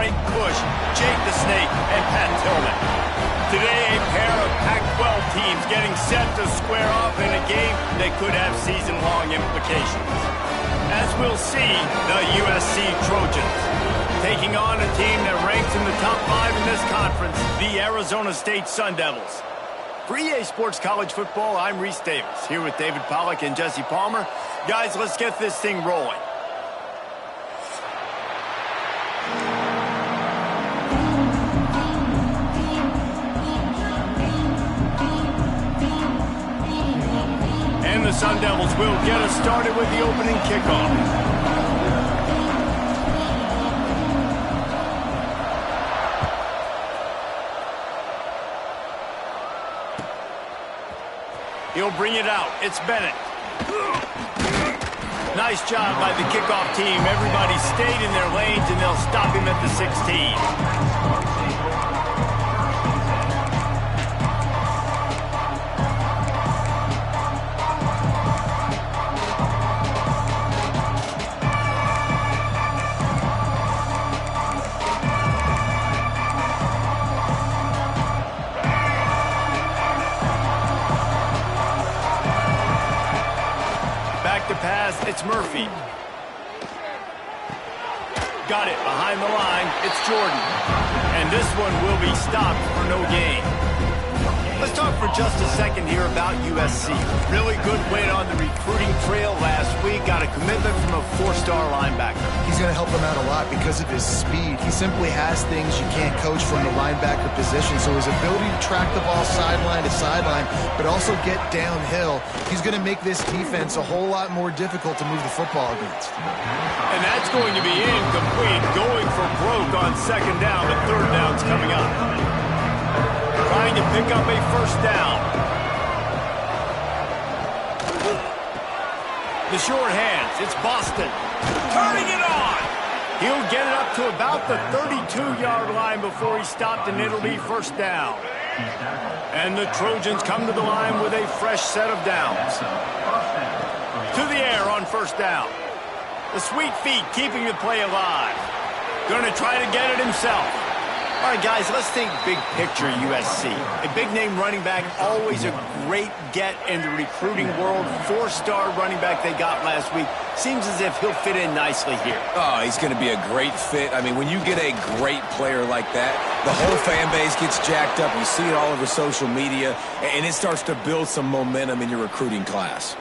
Frank Bush, Jake the Snake, and Pat Tillman. Today, a pair of Pac-12 teams getting set to square off in a game that could have season-long implications. As we'll see, the USC Trojans taking on a team that ranks in the top 5 in this conference, the Arizona State Sun Devils. For EA Sports College Football, I'm Reese Davis, here with David Pollack and Jesse Palmer. Guys, let's get this thing rolling. And the Sun Devils will get us started with the opening kickoff. He'll bring it out. It's Bennett. Nice job by the kickoff team. Everybody stayed in their lanes, and they'll stop him at the 16. It's Murphy. Got it behind the line. It's Jordan. And this one will be stopped for no gain. Let's talk for just a second here about USC. Really good win on the recruiting trail last week. Got a commitment from a 4-star linebacker. He's going to help them out a lot because of his speed. He simply has things you can't coach from the linebacker position. So his ability to track the ball sideline to sideline, but also get downhill, he's going to make this defense a whole lot more difficult to move the football against. And that's going to be incomplete. Going for broke on second down, but third down's coming up. Trying to pick up a first down. The short hands. It's Boston. Turning it on. He'll get it up to about the 32-yard line before he's stopped, and it'll be first down. And the Trojans come to the line with a fresh set of downs. To the air on first down. The sweet feet keeping the play alive. Going to try to get it himself. All right, guys, let's think big picture USC. A big-name running back, always a great get in the recruiting world. 4-star running back they got last week. Seems as if he'll fit in nicely here. Oh, he's going to be a great fit. I mean, when you get a great player like that, the whole fan base gets jacked up. You see it all over social media, and it starts to build some momentum in your recruiting class.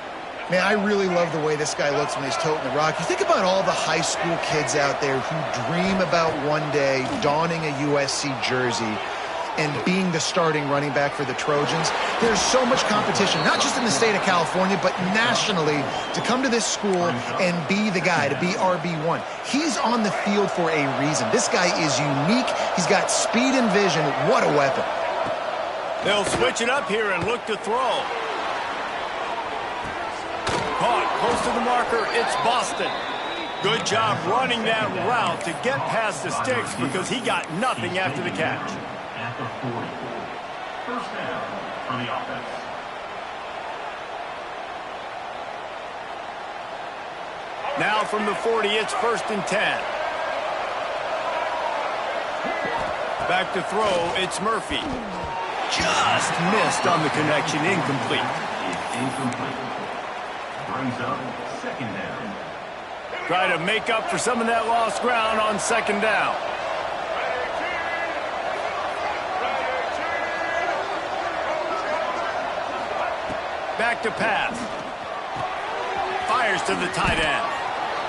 Man, I really love the way this guy looks when he's toting the rock. You think about all the high school kids out there who dream about one day donning a USC jersey and being the starting running back for the Trojans. There's so much competition, not just in the state of California, but nationally, to come to this school and be the guy, to be RB1. He's on the field for a reason. This guy is unique. He's got speed and vision. What a weapon. They'll switch it up here and look to throw. Caught close to the marker, it's Boston. Good job running that route to get past the sticks because he got nothing after the catch. At the 40. First down for the offense. Now from the 40, it's 1st and 10. Back to throw, it's Murphy. Just missed on the connection, incomplete. Incomplete. Brings up second down. Try to make up for some of that lost ground on second down. Back to pass. Fires to the tight end.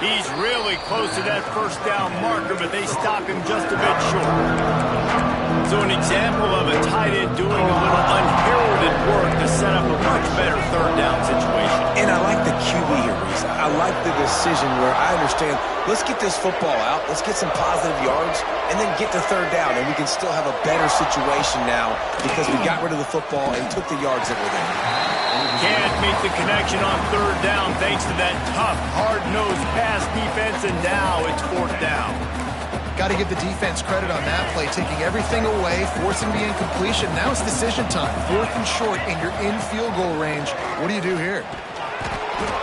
He's really close to that first down marker, but they stop him just a bit short. So an example of a tight end doing a little unheralded work to set up a much better third down situation. And I like the QB here, Reese. I like the decision where I understand, let's get this football out, let's get some positive yards, and then get to third down, and we can still have a better situation now because we got rid of the football and took the yards that were there. Can't make the connection on third down thanks to that tough, hard-nosed pass defense, and now it's fourth down. Got to give the defense credit on that play, taking everything away, forcing the incompletion. Now it's decision time. 4th and short, and you're in field goal range. What do you do here?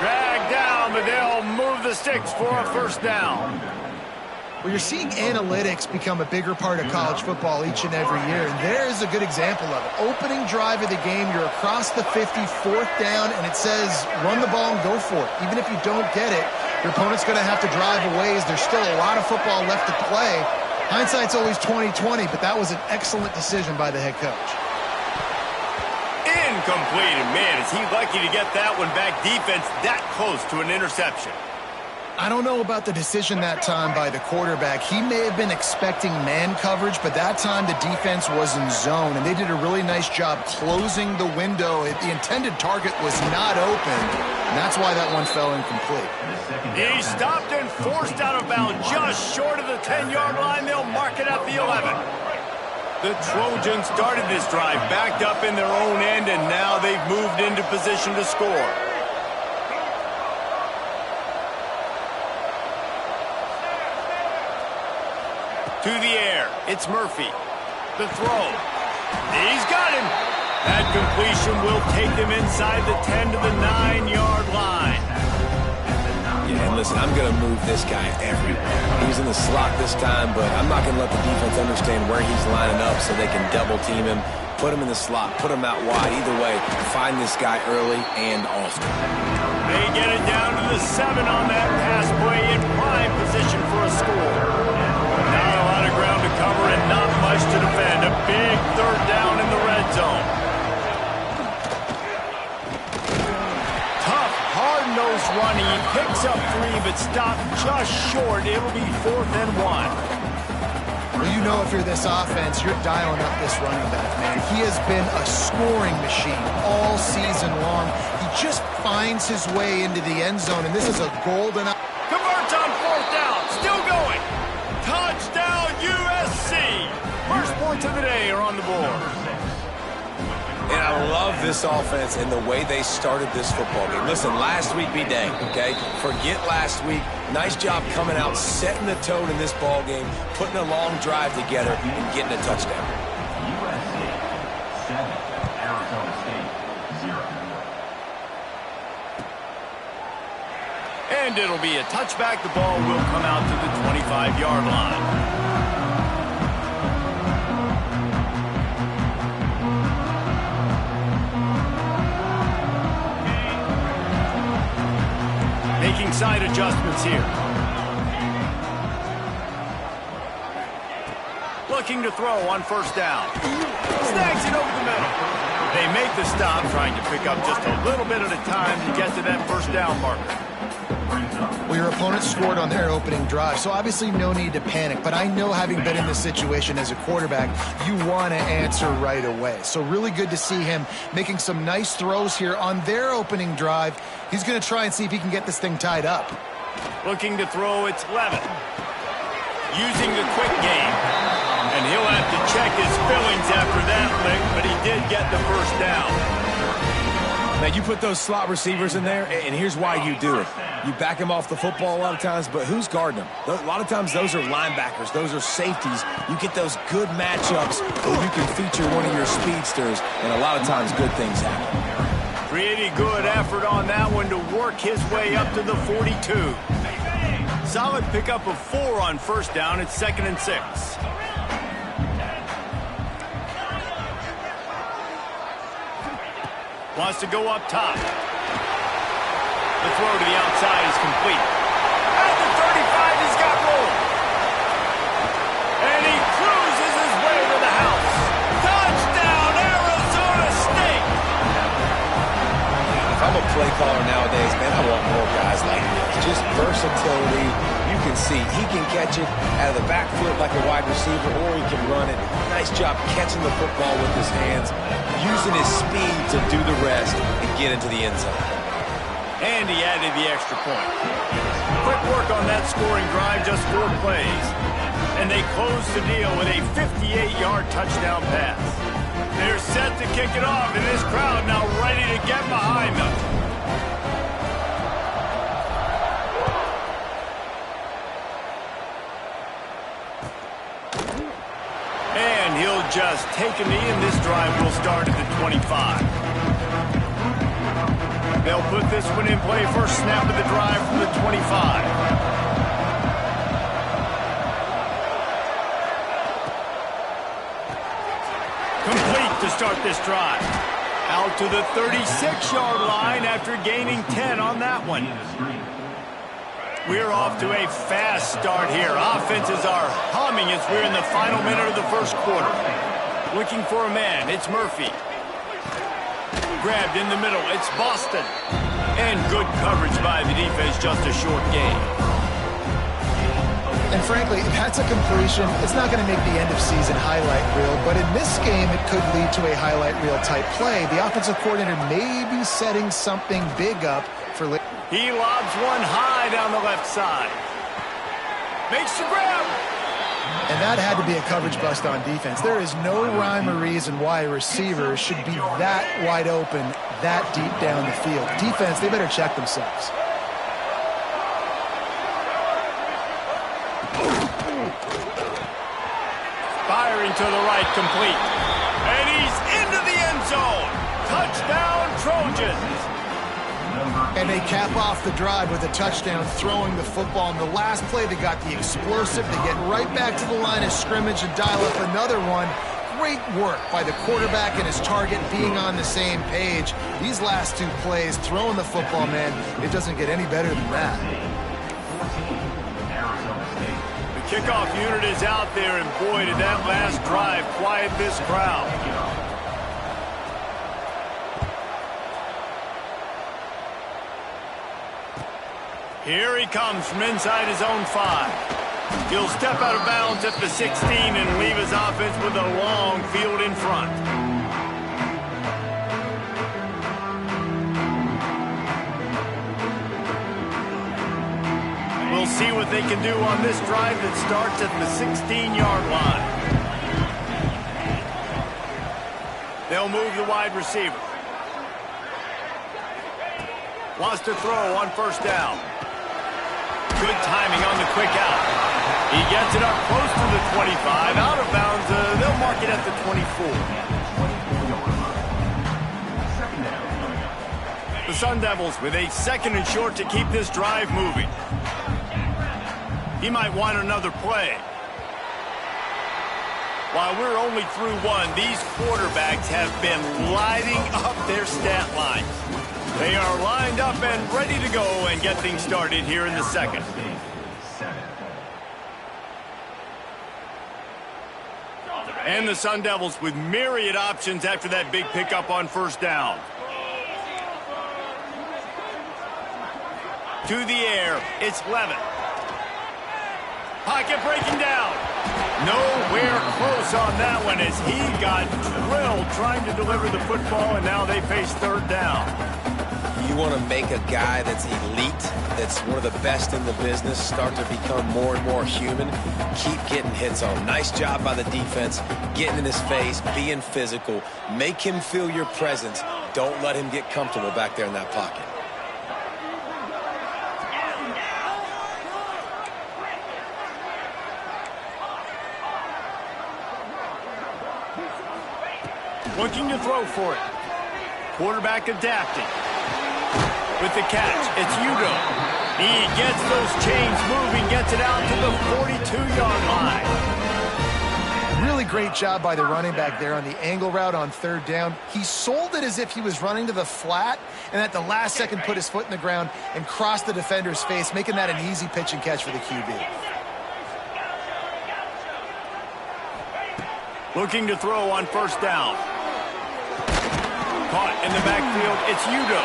Drag down, but they'll move the sticks for a first down. Well, you're seeing analytics become a bigger part of college football each and every year, and there is a good example of it. Opening drive of the game, you're across the 50, 4th down, and it says run the ball and go for it. Even if you don't get it, your opponent's going to have to drive away as there's still a lot of football left to play. Hindsight's always 20/20, but that was an excellent decision by the head coach. Incomplete, and man, is he lucky to get that one back. Defense that close to an interception. I don't know about the decision that time by the quarterback. He may have been expecting man coverage, but that time the defense was in zone, and they did a really nice job closing the window. The intended target was not open, and that's why that one fell incomplete. He stopped and forced out of bounds just short of the 10-yard line. They'll mark it at the 11. The Trojans started this drive backed up in their own end, and now they've moved into position to score. To the air, it's Murphy. The throw. He's got him. That completion will take them inside the 10 to the 9-yard line. Yeah, and listen, I'm going to move this guy everywhere. He's in the slot this time, but I'm not going to let the defense understand where he's lining up so they can double team him, put him in the slot, put him out wide. Either way, find this guy early and often. They get it down to the 7 on that pass play in prime position for a score. Not a lot of ground to cover and not much to defend. A big 3rd down in the red zone. Tough, hard-nosed running. He picks up 3, but stopped just short. It'll be 4th and 1. Well, you know if you're this offense, you're dialing up this running back, man. He has been a scoring machine all season long. He just finds his way into the end zone, and this is a golden... Converts on 4th down. Still going. Touchdown, USC! First points of the day are on the board. And I love this offense and the way they started this football game. Listen, last week be dang, okay? Forget last week. Nice job coming out, setting the tone in this ball game, putting a long drive together, and getting a touchdown. USC 7, Arizona State 0. And it'll be a touchback. The ball will come out to the 25-yard line. Making side adjustments here. Looking to throw on 1st down. Snags it over the middle. They make the stop, trying to pick up just a little bit at a time to get to that 1st down marker. Well, your opponent scored on their opening drive, so obviously no need to panic. But I know, having been in this situation as a quarterback, you want to answer right away. So really good to see him making some nice throws here on their opening drive. He's going to try and see if he can get this thing tied up. Looking to throw, it's Levin. Using the quick game. And he'll have to check his fillings after that lick, but he did get the 1st down. Now, you put those slot receivers in there, and here's why you do it. You back them off the football a lot of times, but who's guarding them? A lot of times those are linebackers. Those are safeties. You get those good matchups where you can feature one of your speedsters, and a lot of times good things happen. Pretty good effort on that one to work his way up to the 42. Solid pickup of 4 on 1st down. It's 2nd and 6. Wants to go up top. The throw to the outside is complete. At the 35, he's got room. And he cruises his way to the house. Touchdown, Arizona State! If I'm a play caller nowadays, man, I want more guys like this. Just versatility. You can see he can catch it out of the backfield like a wide receiver, or he can run it. Nice job catching the football with his hands, using his speed to do the rest and get into the end zone. And he added the extra point. Quick work on that scoring drive, just 4 plays. And they close the deal with a 58-yard touchdown pass. They're set to kick it off, and this crowd now ready to get behind them. And he'll just take a knee, and this drive will start at the 25. They'll put this one in play. First snap of the drive from the 25. to start this drive. Out to the 36-yard line after gaining 10 on that one. We're off to a fast start here. Offenses are humming as we're in the final minute of the first quarter. Looking for a man, it's Murphy. Grabbed in the middle, it's Boston. And good coverage by the defense, just a short gain. And frankly, if that's a completion, it's not going to make the end-of-season highlight reel. But in this game, it could lead to a highlight reel-type play. The offensive coordinator may be setting something big up for later. He lobs one high down the left side. Makes the grab. And that had to be a coverage bust on defense. There is no rhyme or reason why a receiver should be that wide open, that deep down the field. Defense, they better check themselves. Firing to the right, complete. And he's into the end zone. Touchdown, Trojans. And they cap off the drive with a touchdown, throwing the football. In the last play, they got the explosive. They get right back to the line of scrimmage and dial up another one. Great work by the quarterback and his target being on the same page. These last two plays, throwing the football, man, it doesn't get any better than that. The kickoff unit is out there, and boy, did that last drive quiet this crowd. Here he comes from inside his own 5. He'll step out of bounds at the 16 and leave his offense with a long field in front. We'll see what they can do on this drive that starts at the 16-yard line. They'll move the wide receiver. Wants to throw on first down. Good timing on the quick out. He gets it up close to the 25. Out of bounds, they'll mark it at the 24. The Sun Devils with a 2nd and short to keep this drive moving. He might want another play. While we're only through one, these quarterbacks have been lighting up their stat lines. They are lined up and ready to go and get things started here in the second. And the Sun Devils with myriad options after that big pickup on first down. To the air, it's Levin. Pocket breaking down. Nowhere close on that one as he got drilled trying to deliver the football, and now they face third down. You want to make a guy that's elite, that's one of the best in the business, start to become more and more human, keep getting hits on. Nice job by the defense, getting in his face, being physical. Make him feel your presence. Don't let him get comfortable back there in that pocket. Looking to throw for it. Quarterback adapting. With the catch, it's Udo. He gets those chains moving, gets it out to the 42-yard line. Really great job by the running back there on the angle route on third down. He sold it as if he was running to the flat, and at the last second put his foot in the ground and crossed the defender's face, making that an easy pitch and catch for the QB. Looking to throw on first down. Caught in the backfield, it's Udo.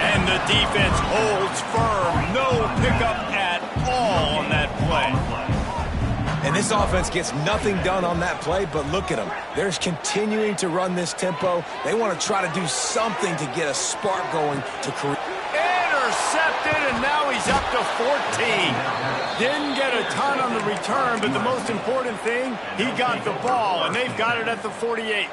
And the defense holds firm. No pickup at all on that play. And this offense gets nothing done on that play, but look at them. They're continuing to run this tempo. They want to try to do something to get a spark going to career. Intercepted, and now he's up to 14. Didn't get a ton on the return, but the most important thing, he got the ball, and they've got it at the 48.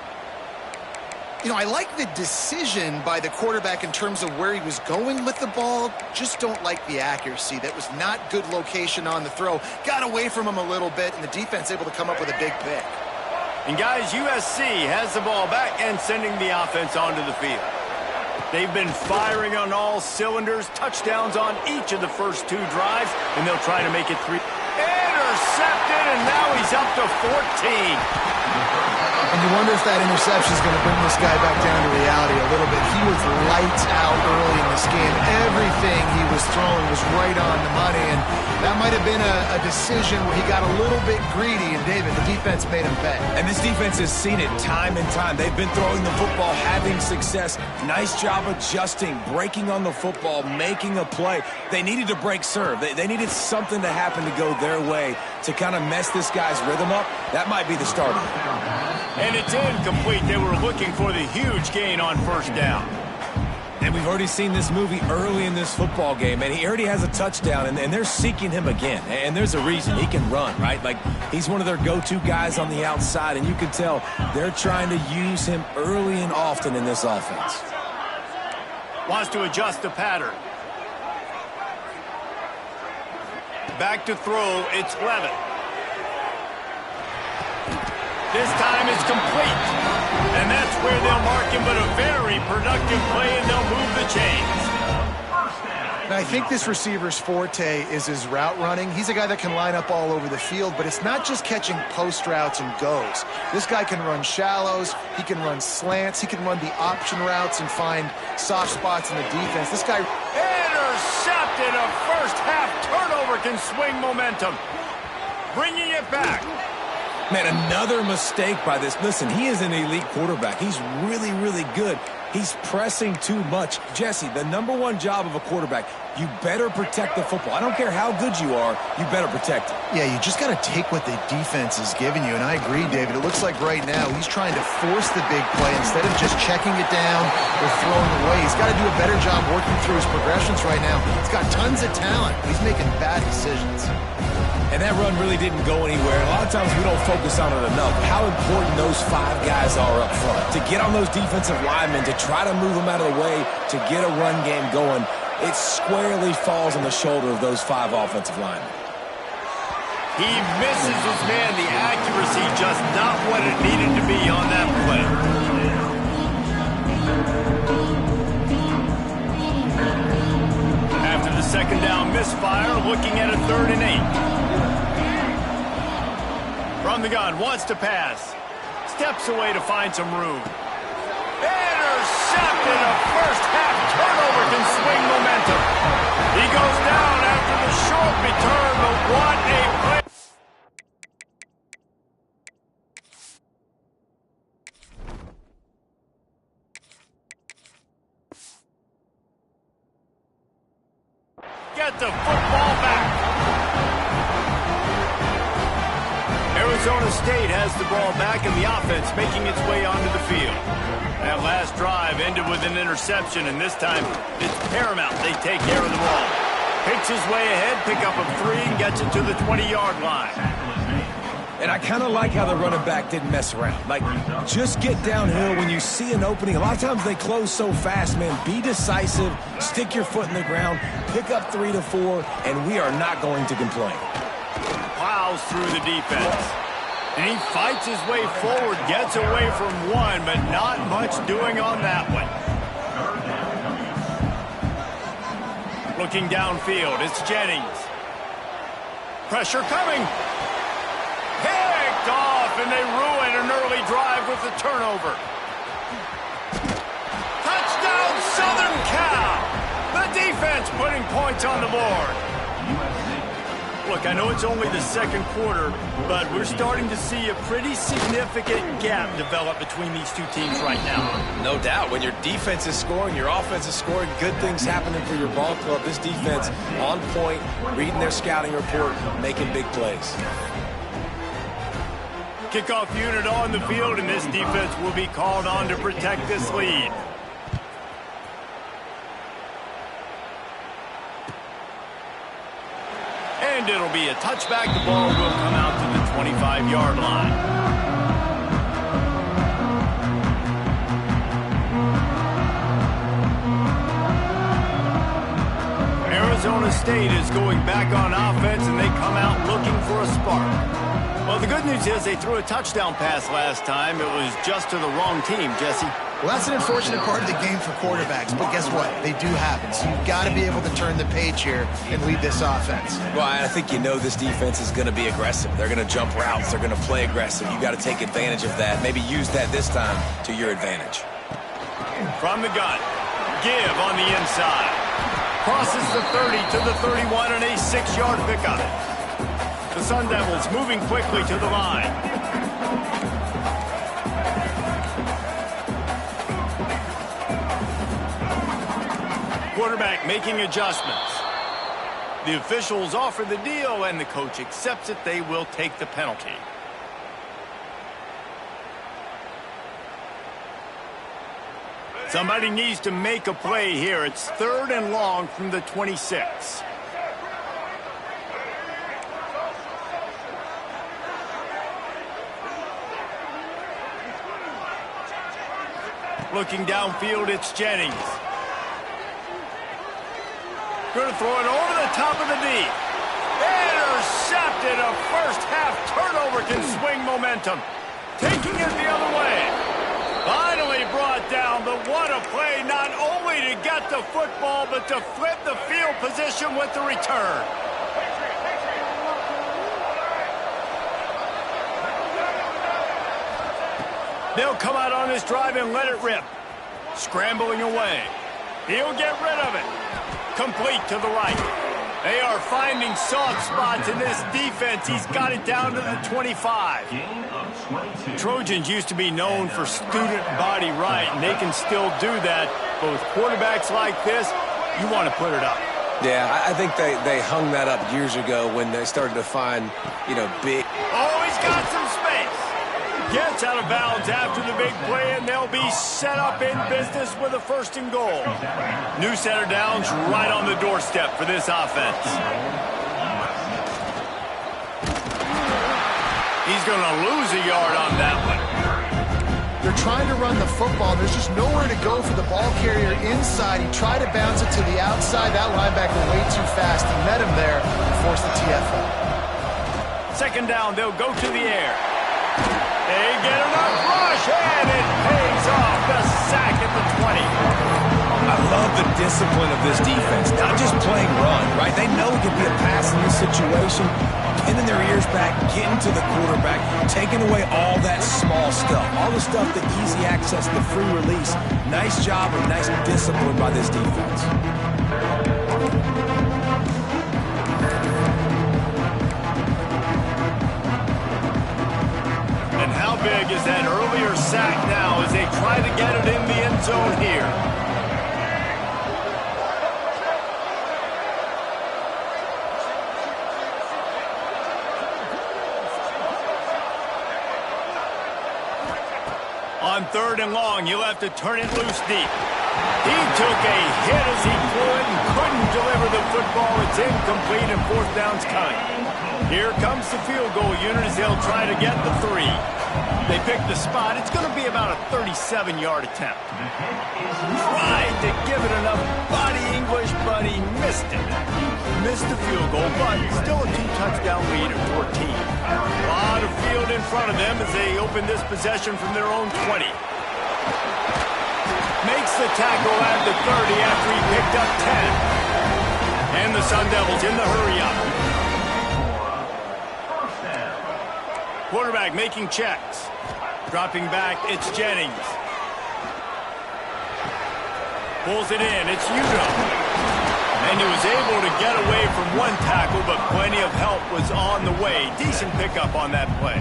You know, I like the decision by the quarterback in terms of where he was going with the ball. Just don't like the accuracy. That was not good location on the throw. Got away from him a little bit, and the defense able to come up with a big pick. And guys, USC has the ball back and sending the offense onto the field. They've been firing on all cylinders, touchdowns on each of the first two drives, and they'll try to make it 3. Intercepted, and now he's up to 14. And you wonder if that interception is going to bring this guy back down to reality a little bit. He was lights out early in this game. Everything he was throwing was right on the money, and that might have been a decision where he got a little bit greedy, and David, the defense made him pay. And this defense has seen it time and time. They've been throwing the football, having success. Nice job adjusting, breaking on the football, making a play. They needed to break serve. They needed something to happen to go their way to kind of mess this guy's rhythm up. That might be the start of it. And it's incomplete. They were looking for the huge gain on first down. And we've already seen this movie early in this football game, and he already has a touchdown, and they're seeking him again. And there's a reason. He can run, right? Like, he's one of their go-to guys on the outside, and you can tell they're trying to use him early and often in this offense. Wants to adjust the pattern. Back to throw, it's Levitt. This time it's complete. And that's where they'll mark him, but a very productive play, and they'll move the chains. Now, I think this receiver's forte is his route running. He's a guy that can line up all over the field, but it's not just catching post routes and goes. This guy can run shallows, he can run slants, he can run the option routes and find soft spots in the defense. This guy... Intercepted! A first-half turnover can swing momentum. Bringing it back. Man, another mistake by this. Listen, he is an elite quarterback. He's really, really good. He's pressing too much. Jesse, the #1 job of a quarterback, you better protect the football. I don't care how good you are, you better protect it. Yeah, you just got to take what the defense is giving you, and I agree, David. It looks like right now he's trying to force the big play instead of just checking it down or throwing away. He's got to do a better job working through his progressions right now. He's got tons of talent. He's making bad decisions. And that run really didn't go anywhere. A lot of times we don't focus on it enough. How important those 5 guys are up front. To get on those defensive linemen, to try to move them out of the way, to get a run game going, it squarely falls on the shoulder of those 5 offensive linemen. He misses his man. The accuracy just not what it needed to be on that play. After the second down misfire, looking at a 3rd and 8. From the gun, wants to pass. Steps away to find some room. Intercepted! A first-half turnover can swing momentum. He goes down after the short return, but what a play. Get the football back. Arizona State has the ball back, and the offense making its way onto the field. That last drive ended with an interception, and this time it's paramount they take care of the ball. Picks his way ahead, pick up a 3, and gets it to the 20-yard line. And I kind of like how the running back didn't mess around. Like, just get downhill when you see an opening. A lot of times they close so fast, man. Be decisive, stick your foot in the ground, pick up 3 to 4, and we are not going to complain. Plows through the defense. And he fights his way forward, gets away from one, but not much doing on that one. Looking downfield, it's Jennings. Pressure coming. Picked off, and they ruin an early drive with the turnover. Touchdown, Southern Cal. The defense putting points on the board. Look, I know it's only the second quarter, but we're starting to see a pretty significant gap develop between these two teams right now. No doubt. When your defense is scoring, your offense is scoring, good things happening for your ball club. This defense on point, reading their scouting report, making big plays. Kickoff unit on the field, and this defense will be called on to protect this lead. And it'll be a touchback. The ball will come out to the 25-yard line. Arizona State is going back on offense, and they come out looking for a spark. Well, the good news is they threw a touchdown pass last time. It was just to the wrong team, Jesse. Well, that's an unfortunate part of the game for quarterbacks, but guess what? They do happen. So you've got to be able to turn the page here and lead this offense. Well, I think you know this defense is going to be aggressive. They're going to jump routes. They're going to play aggressive. You got to take advantage of that. Maybe use that this time to your advantage. From the gun, give on the inside. Crosses the 30 to the 31 and a 6-yard pickup. The Sun Devils moving quickly to the line. Quarterback making adjustments. The officials offer the deal, and the coach accepts it. They will take the penalty. Somebody needs to make a play here. It's 3rd and long from the 26. Looking downfield, it's Jennings. Going to throw it over the top of the knee. Intercepted. A first-half turnover can swing momentum. Taking it the other way. Finally brought down, but what a play, not only to get the football, but to flip the field position with the return. They'll come out on this drive and let it rip. Scrambling away. He'll get rid of it. Complete to the right. They are finding soft spots in this defense. He's got it down to the 25. Trojans used to be known for student body right, and they can still do that. But with quarterbacks like this, you want to put it up. Yeah, I think they hung that up years ago when they started to find, big. Oh, he's got some space. Gets out of bounds after the big play, and they'll be set up in business with a 1st and goal. New center downs right on the doorstep for this offense. He's going to lose a yard on that one. They're trying to run the football. There's just nowhere to go for the ball carrier inside. He tried to bounce it to the outside. That linebacker way too fast. He met him there and forced the TFL. 2nd down, they'll go to the air. They get enough rush, and it pays off. The sack at the 20. I love the discipline of this defense. Not just playing run, right? They know it could be a pass in this situation. Pinning their ears back, getting to the quarterback, taking away all that small stuff. All the stuff, the easy access, the free release. Nice job and nice discipline by this defense. And how big is that earlier sack now as they try to get it in the end zone here? On 3rd and long, you'll have to turn it loose deep. He took a hit as he threw it and couldn't deliver the football. It's incomplete, and 4th down's coming. Here comes the field goal unit as they'll try to get the 3. They pick the spot. It's going to be about a 37-yard attempt. Tried to give it enough body English, but he missed it. Missed the field goal, but still a 2-touchdown lead at 14. A lot of field in front of them as they open this possession from their own 20. Makes the tackle at the 30 after he picked up 10. And the Sun Devils in the hurry-up. Quarterback making checks. Dropping back, it's Jennings. Pulls it in, it's Udo. And he was able to get away from one tackle, but plenty of help was on the way. Decent pickup on that play.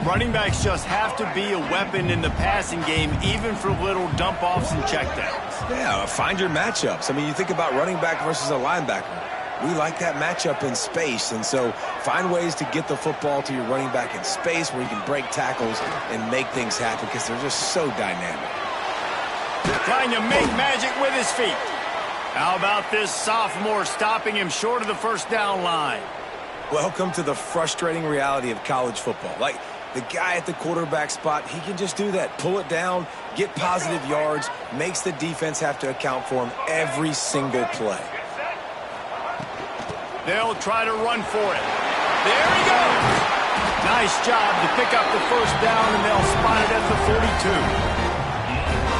Running backs just have to be a weapon in the passing game, even for little dump-offs and checkdowns. Yeah, find your matchups. I mean, you think about running back versus a linebacker. We like that matchup in space, and so find ways to get the football to your running back in space where you can break tackles and make things happen because they're just so dynamic. Trying to make magic with his feet. How about this sophomore stopping him short of the 1st down line? Welcome to the frustrating reality of college football. Like, the guy at the quarterback spot, he can just do that. Pull it down, get positive yards, makes the defense have to account for him every single play. They'll try to run for it. There he goes. Nice job to pick up the first down, and they'll spot it at the 42.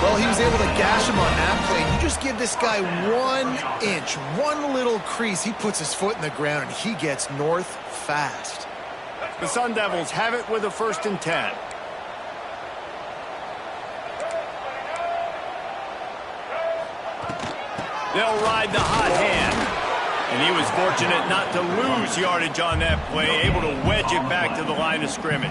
Well, he was able to gash him on that play. You just give this guy 1 inch, one little crease, he puts his foot in the ground, and he gets north fast. The Sun Devils have it with a 1st and 10. They'll ride the hot hand. And he was fortunate not to lose yardage on that play, able to wedge it back to the line of scrimmage.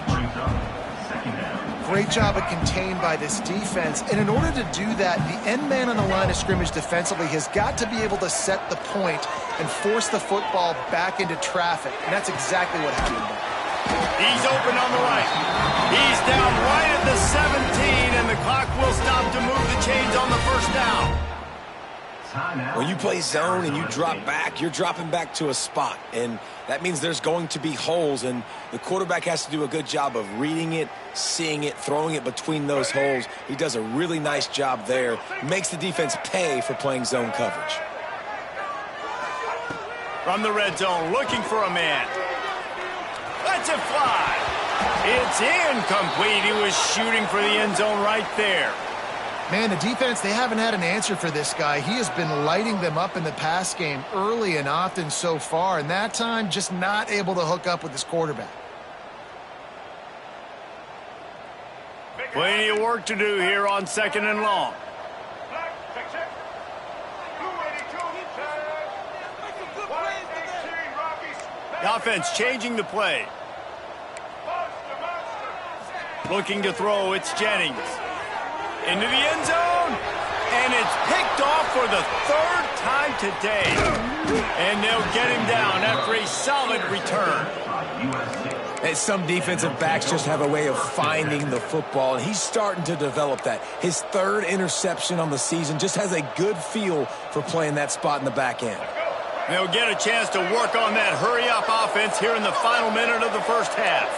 Great job of contained by this defense. And in order to do that, the end man on the line of scrimmage defensively has got to be able to set the point and force the football back into traffic. And that's exactly what happened there. He's open on the right. He's down right at the 17, and the clock will stop to move the chains on the 1st down. When you play zone and you drop back, you're dropping back to a spot, and that means there's going to be holes, and the quarterback has to do a good job of reading it, seeing it, throwing it between those holes. He does a really nice job there. Makes the defense pay for playing zone coverage. From the red zone, looking for a man. Lets it fly. It's incomplete. He was shooting for the end zone right there. Man, the defense, they haven't had an answer for this guy. He has been lighting them up in the pass game early and often so far, and that time just not able to hook up with his quarterback. Plenty of work to do here on 2nd and long. The offense changing the play. Looking to throw, it's Jennings. Into the end zone, and it's picked off for the 3rd time today. And they'll get him down after a solid return. And some defensive backs just have a way of finding the football, and he's starting to develop that. His 3rd interception on the season, just has a good feel for playing that spot in the back end. They'll get a chance to work on that hurry-up offense here in the final minute of the 1st half.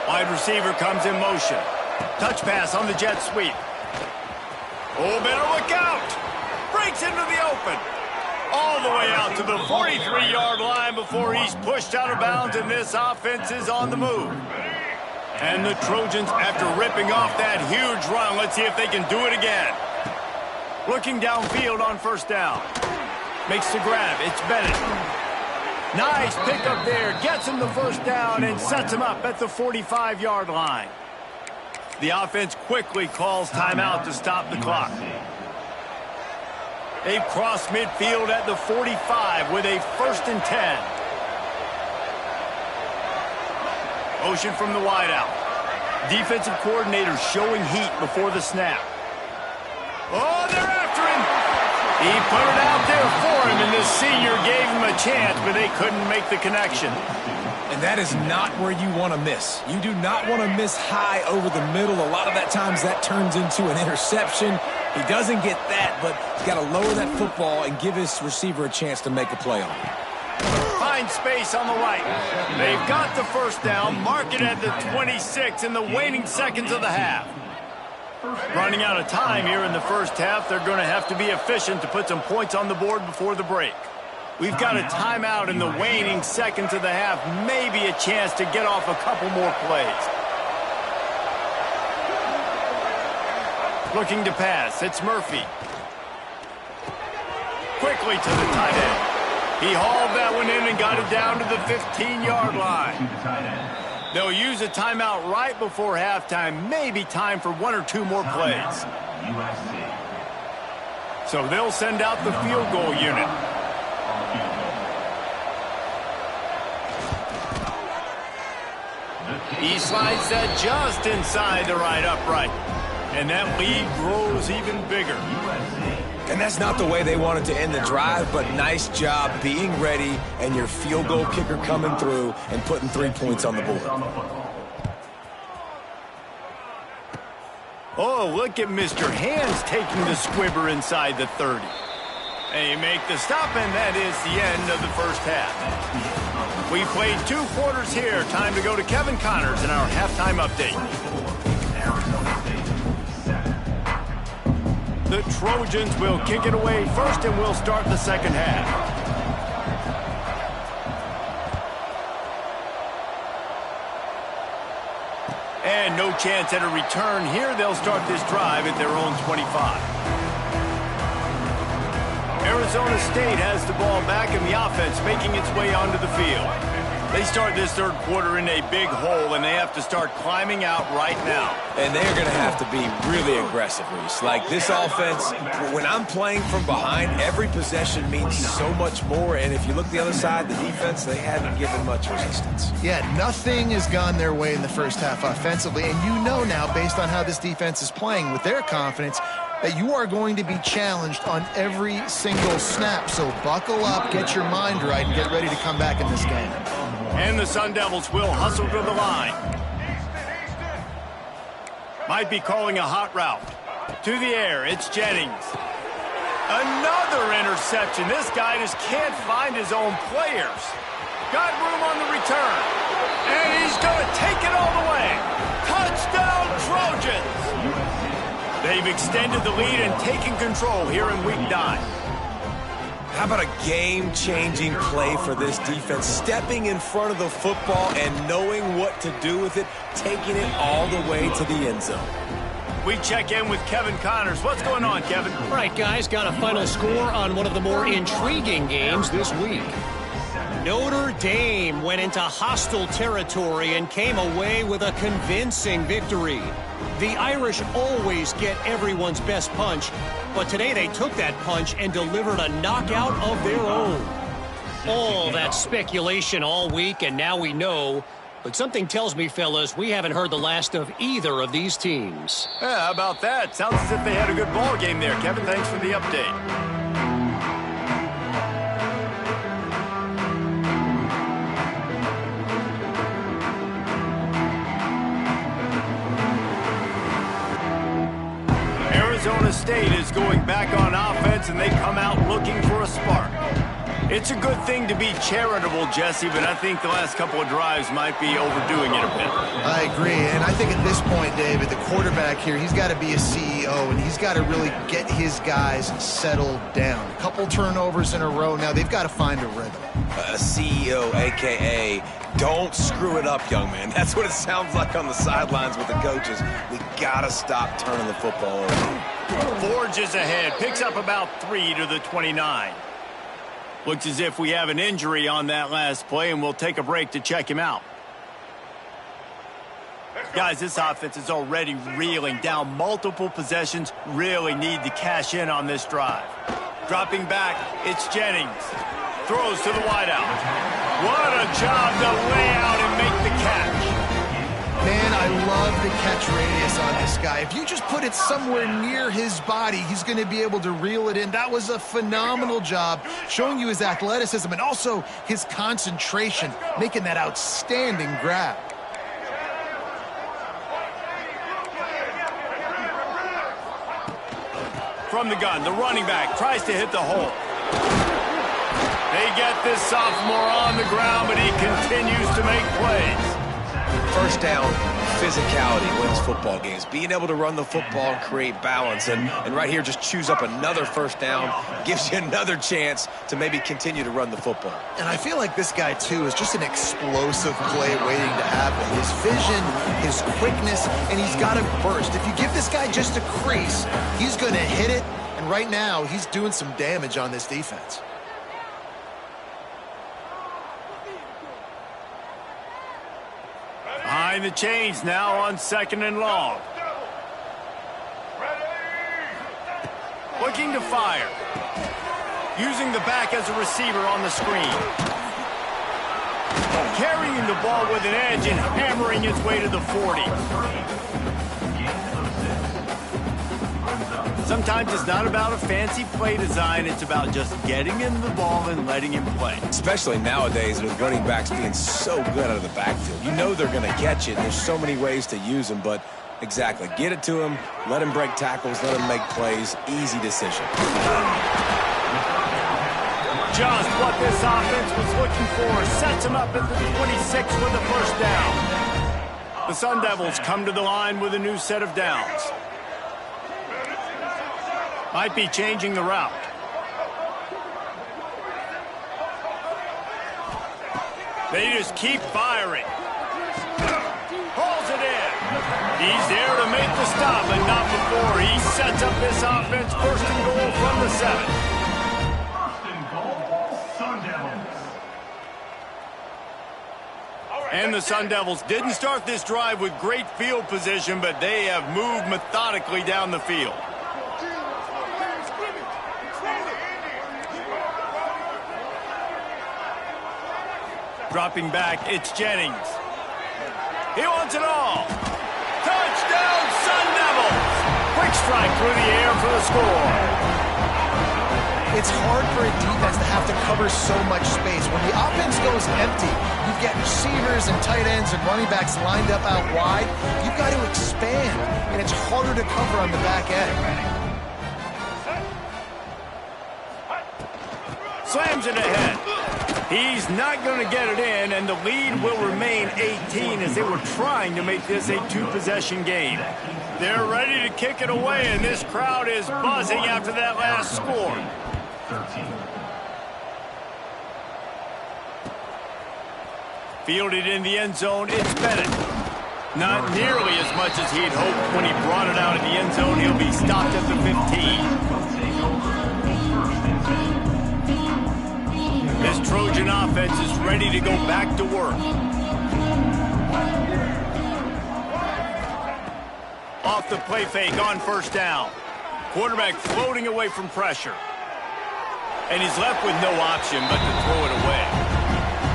Wide receiver comes in motion. Touch pass on the jet sweep. Oh, better look out. Breaks into the open. All the way out to the 43-yard line before he's pushed out of bounds, and this offense is on the move. And the Trojans, after ripping off that huge run, let's see if they can do it again. Looking downfield on 1st down. Makes the grab. It's Bennett. Nice pickup there. Gets him the 1st down and sets him up at the 45-yard line. The offense quickly calls timeout to stop the clock. They've crossed midfield at the 45 with a 1st and 10. Motion from the wideout. Defensive coordinator showing heat before the snap. Oh, they're after him. He put it out there for him, and the senior gave him a chance, but they couldn't make the connection. And that is not where you want to miss. You do not want to miss high over the middle. A lot of that times that turns into an interception. He doesn't get that, but he's got to lower that football and give his receiver a chance to make a play on it. Find space on the right. They've got the 1st down. Mark it at the 26 in the waning seconds of the half. Running out of time here in the 1st half. They're going to have to be efficient to put some points on the board before the break. We've got a timeout in the waning seconds of the half. Maybe a chance to get off a couple more plays. Looking to pass. It's Murphy. Quickly to the tight end. He hauled that one in and got it down to the 15-yard line. They'll use a timeout right before halftime. Maybe time for 1 or 2 more plays. So they'll send out the field goal unit. He slides that just inside the right upright. And that lead grows even bigger. And that's not the way they wanted to end the drive, but nice job being ready and your field goal kicker coming through and putting 3 points on the board. Oh, look at Mr. Hands taking the squibber inside the 30. They make the stop, and that is the end of the 1st half. We played 2 quarters here. Time to go to Kevin Connors in our halftime update. The Trojans will kick it away first, and we'll start the 2nd half. And no chance at a return here. They'll start this drive at their own 25. Arizona State has the ball back in the offense, making its way onto the field. They start this third quarter in a big hole, and they have to start climbing out right now. And they're going to have to be really aggressive, Reese. Like this offense, when I'm playing from behind, every possession means so much more. And if you look the other side, the defense, they haven't given much resistance. Yeah, nothing has gone their way in the first half offensively. And you know now, based on how this defense is playing with their confidence, that you are going to be challenged on every single snap. So buckle up, get your mind right, and get ready to come back in this game. And the Sun Devils will hustle to the line. Might be calling a hot route. To the air, it's Jennings. Another interception. This guy just can't find his own players. Got room on the return. And he's going to take it all the way. Touchdown, Trojans! They've extended the lead and taken control here in Week 9. How about a game-changing play for this defense? Stepping in front of the football and knowing what to do with it, taking it all the way to the end zone. We check in with Kevin Connors. What's going on, Kevin? All right, guys, got a final score on one of the more intriguing games this week. Notre Dame went into hostile territory and came away with a convincing victory. The Irish always get everyone's best punch, but today they took that punch and delivered a knockout of their own. All that speculation all week, and now we know. But something tells me, fellas, we haven't heard the last of either of these teams. Yeah, how about that? Sounds as if they had a good ball game there. Kevin, thanks for the update. Arizona State is going back on offense, and they come out looking for a spark. It's a good thing to be charitable, Jesse, but I think the last couple of drives might be overdoing it a bit. I agree, and I think at this point, David, the quarterback here, he's got to be a CEO, and he's got to really get his guys settled down. A couple turnovers in a row. Now they've got to find a rhythm. A CEO, a.k.a. don't screw it up, young man. That's what it sounds like on the sidelines with the coaches. We got to stop turning the football over. Forges ahead, picks up about 3 to the 29. Looks as if we have an injury on that last play, and we'll take a break to check him out. Guys, this offense is already reeling down multiple possessions. Really need to cash in on this drive. Dropping back, it's Jennings. Throws to the wideout. What a job to lay out and make the catch. Man, I love the catch radius on this guy. If you just put it somewhere near his body, he's going to be able to reel it in. That was a phenomenal job, showing you his athleticism and also his concentration, making that outstanding grab. From the gun, the running back tries to hit the hole. They get this sophomore on the ground, but he continues to make plays. First down, physicality wins football games. Being able to run the football and create balance. And right here, just choose up another first down. Gives you another chance to maybe continue to run the football. And I feel like this guy, too, is just an explosive play waiting to happen. His vision, his quickness, and he's got to burst. If you give this guy just a crease, he's going to hit it. And right now, he's doing some damage on this defense. Behind the chains now on 2nd and long. Looking to fire. Using the back as a receiver on the screen. Carrying the ball with an edge and hammering its way to the 40. Sometimes it's not about a fancy play design. It's about just getting him the ball and letting him play. Especially nowadays with running backs being so good out of the backfield. You know they're going to catch it. There's so many ways to use them, but exactly. Get it to him, let him break tackles, let him make plays. Easy decision. Just what this offense was looking for. Sets him up at the 26 with a first down. The Sun Devils come to the line with a new set of downs. Might be changing the route. They just keep firing. Pulls it in. He's there to make the stop, but not before he sets up this offense. First and goal from the 7. First and goal, Sun Devils. And the Sun Devils didn't start this drive with great field position, but they have moved methodically down the field. Dropping back, it's Jennings. He wants it all. Touchdown, Sun Devils! Quick strike through the air for the score. It's hard for a defense to have to cover so much space. When the offense goes empty, you've got receivers and tight ends and running backs lined up out wide. You've got to expand, and it's harder to cover on the back end. Slams it ahead. He's not going to get it in, and the lead will remain 18 as they were trying to make this a 2-possession game. They're ready to kick it away, and this crowd is buzzing after that last score. 13. Fielded in the end zone, it's Bennett. Not nearly as much as he'd hoped when he brought it out in the end zone. He'll be stopped at the 15. This Trojan offense is ready to go back to work. Off the play fake on first down. Quarterback floating away from pressure. And he's left with no option but to throw it away.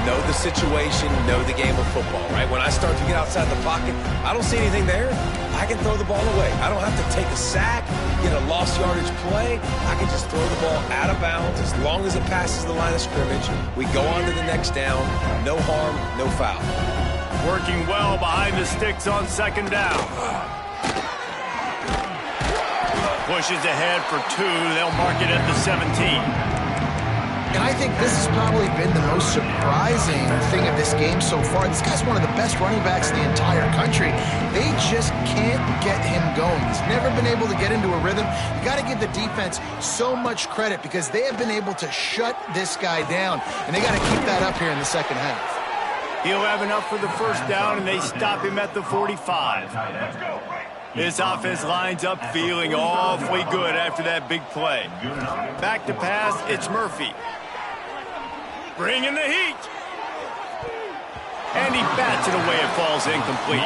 Know the situation, know the game of football, right? When I start to get outside the pocket, I don't see anything there. I can throw the ball away. I don't have to take a sack, get a lost yardage play. I can just throw the ball out of bounds as long as it passes the line of scrimmage. We go on to the next down. No harm, no foul. Working well behind the sticks on second down. Pushes ahead for 2. They'll mark it at the 17. And I think this has probably been the most surprising thing of this game so far. This guy's one of the best running backs in the entire country. They just can't get him going. He's never been able to get into a rhythm. You got to give the defense so much credit because they have been able to shut this guy down, and they got to keep that up here in the second half. He'll have enough for the first down, and they stop him at the 45. This offense lines up feeling awfully good after that big play. Back to pass, it's Murphy. Bringing the heat. And he bats it away. It falls incomplete.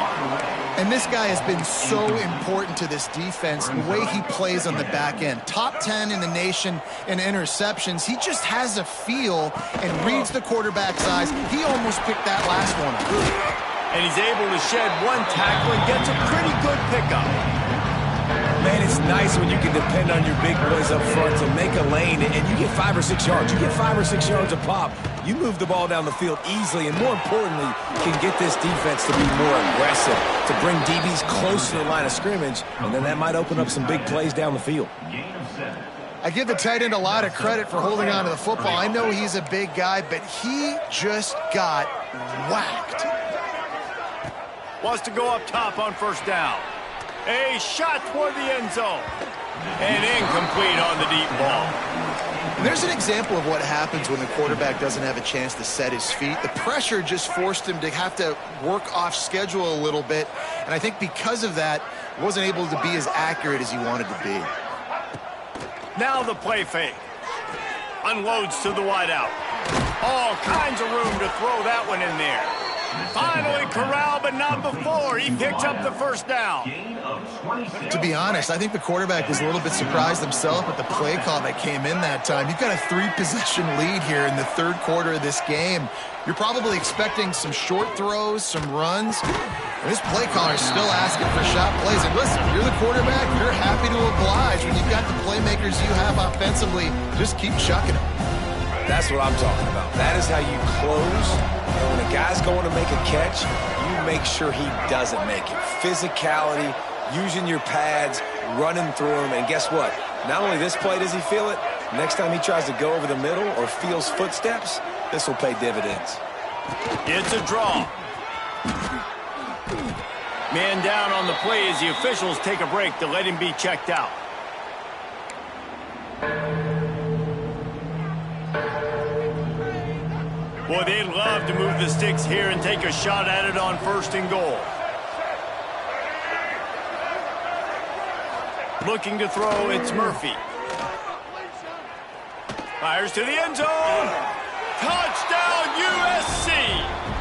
And this guy has been so important to this defense, the way he plays on the back end. Top 10 in the nation in interceptions. He just has a feel and reads the quarterback's eyes. He almost picked that last one up. And he's able to shed one tackle and gets a pretty good pickup. Man, it's nice when you can depend on your big boys up front to make a lane, and you get 5 or 6 yards. You get 5 or 6 yards a pop. You move the ball down the field easily, and more importantly, can get this defense to be more aggressive, to bring DBs close to the line of scrimmage, and then that might open up some big plays down the field. I give the tight end a lot of credit for holding on to the football. I know he's a big guy, but he just got whacked. Wants to go up top on first down. A shot toward the end zone. And incomplete on the deep ball. And there's an example of what happens when the quarterback doesn't have a chance to set his feet. The pressure just forced him to have to work off schedule a little bit. And I think because of that, he wasn't able to be as accurate as he wanted to be. Now the play fake. Unloads to the wideout. All kinds of room to throw that one in there. Finally corralled, but not before. He picks up the first down. To be honest, I think the quarterback was a little bit surprised himself at the play call that came in that time. You've got a 3-possession lead here in the third quarter of this game. You're probably expecting some short throws, some runs. And this play caller is still asking for shot plays. And listen, if you're the quarterback, you're happy to oblige. When you've got the playmakers you have offensively, just keep chucking them. That's what I'm talking about. That is how you close. And when a guy's going to make a catch, you make sure he doesn't make it. Physicality, using your pads, running through him. And guess what? Not only this play does he feel it, next time he tries to go over the middle or feels footsteps, this will pay dividends. It's a draw. Man down on the play as the officials take a break to let him be checked out. Boy, they'd love to move the sticks here and take a shot at it on first and goal. Looking to throw, it's Murphy. Fires to the end zone. Touchdown, USC!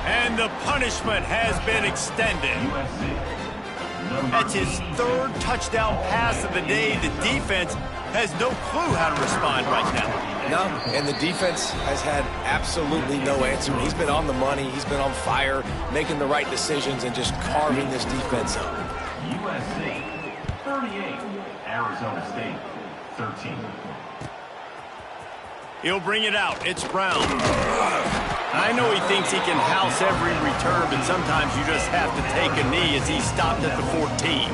And the punishment has been extended. That's his third touchdown pass of the day. The defense has no clue how to respond right now. No, and the defense has had absolutely no answer. He's been on the money. He's been on fire, making the right decisions and just carving this defense up. USC 38, Arizona State 13. He'll bring it out. It's Brown. I know he thinks he can house every return, but sometimes you just have to take a knee as he stopped at the 14.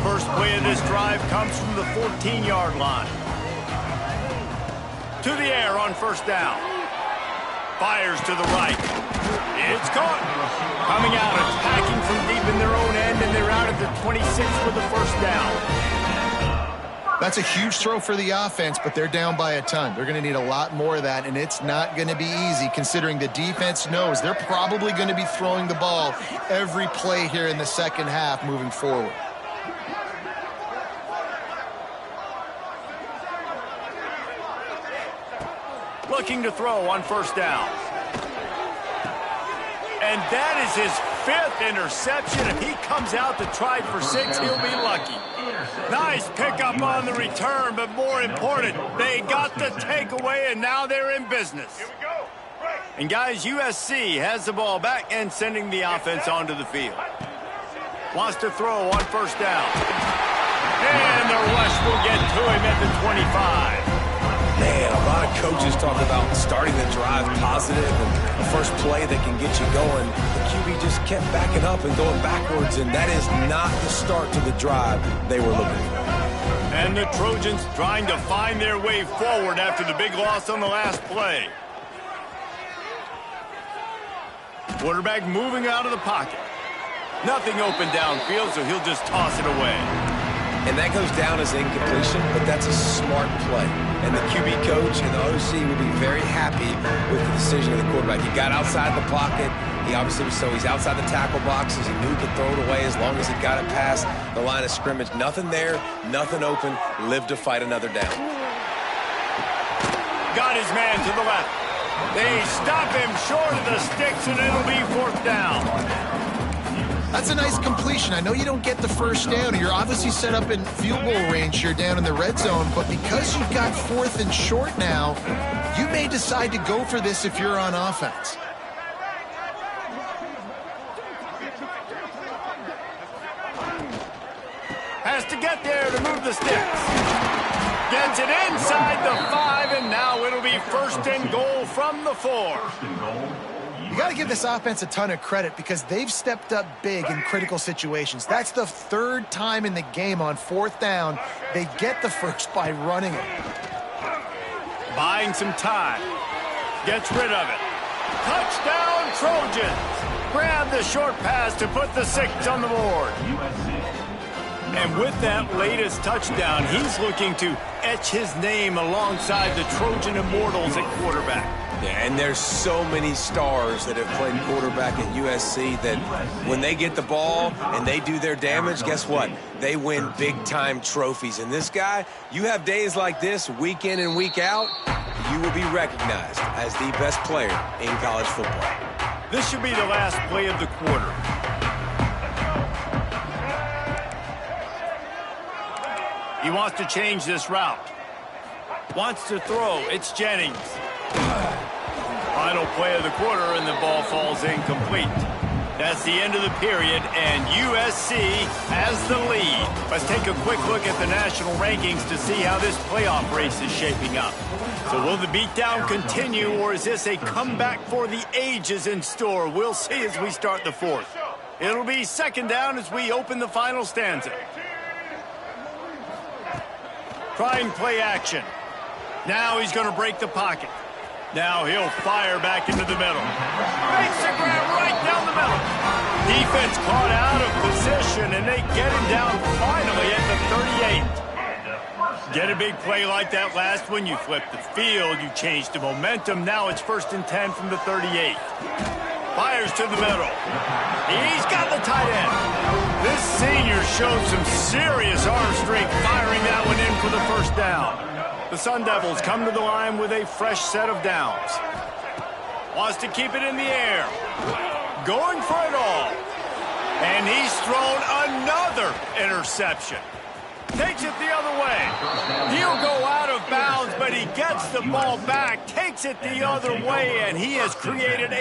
First play of this drive comes from the 14-yard line. To the air on first down. Fires to the right. It's caught. Coming out, attacking from deep in their own end, and they're out at the 26 with the first down. That's a huge throw for the offense, but they're down by a ton. They're going to need a lot more of that, and it's not going to be easy considering the defense knows they're probably going to be throwing the ball every play here in the second half moving forward. Looking to throw on first down. And that is his 5th interception. If he comes out to try for 6, he'll be lucky. Nice pickup on the return, but more important, they got the takeaway, and now they're in business. And guys, USC has the ball back and sending the offense onto the field. Wants to throw on first down. And the rush will get to him at the 25. Man, a lot of coaches talk about starting the drive positive and the first play that can get you going. The QB just kept backing up and going backwards, and that is not the start to the drive they were looking for. And the Trojans trying to find their way forward after the big loss on the last play. Quarterback moving out of the pocket. Nothing open downfield, so he'll just toss it away. And that goes down as incompletion, but that's a smart play. And the QB coach and the OC will be very happy with the decision of the quarterback. He got outside the pocket. He obviously was, so he's outside the tackle boxes. He knew he could throw it away as long as he got it past the line of scrimmage. Nothing there, nothing open. Live to fight another down. Got his man to the left. They stop him short of the sticks, and it'll be 4th down. That's a nice completion. I know you don't get the first down. You're obviously set up in field goal range here down in the red zone, but because you've got 4th and short now, you may decide to go for this if you're on offense. Has to get there to move the sticks. Gets it inside the 5, and now it'll be 1st and goal from the 4. You got to give this offense a ton of credit because they've stepped up big in critical situations. That's the 3rd time in the game on 4th down. They get the first by running it. Buying some time. Gets rid of it. Touchdown, Trojans. Grab the short pass to put the 6 on the board. And with that latest touchdown, he's looking to etch his name alongside the Trojan Immortals at quarterback. Yeah, and there's so many stars that have played quarterback at USC that when they get the ball and they do their damage, guess what? They win big-time trophies. And this guy, you have days like this, week in and week out, you will be recognized as the best player in college football. This should be the last play of the quarter. He wants to change this route. Wants to throw. It's Jennings. Final play of the quarter, and the ball falls incomplete. That's the end of the period, and USC has the lead. Let's take a quick look at the national rankings to see how this playoff race is shaping up. So will the beatdown continue, or is this a comeback for the ages in store? We'll see as we start the 4th. It'll be 2nd down as we open the final stanza. Trying play action. Now he's going to break the pocket. Now he'll fire back into the middle. Makes the grab right down the middle. Defense caught out of position, and they get him down finally at the 38. Get a big play like that last one, you flip the field, you change the momentum. Now it's 1st and 10 from the 38. Fires to the middle. He's got the tight end. This senior showed some serious arm strength firing that one in for the first down. The Sun Devils come to the line with a fresh set of downs. Wants to keep it in the air. Going for it all. And he's thrown another interception. Takes it the other way. He'll go out of bounds, but he gets the ball back, takes it the other way, and he has created a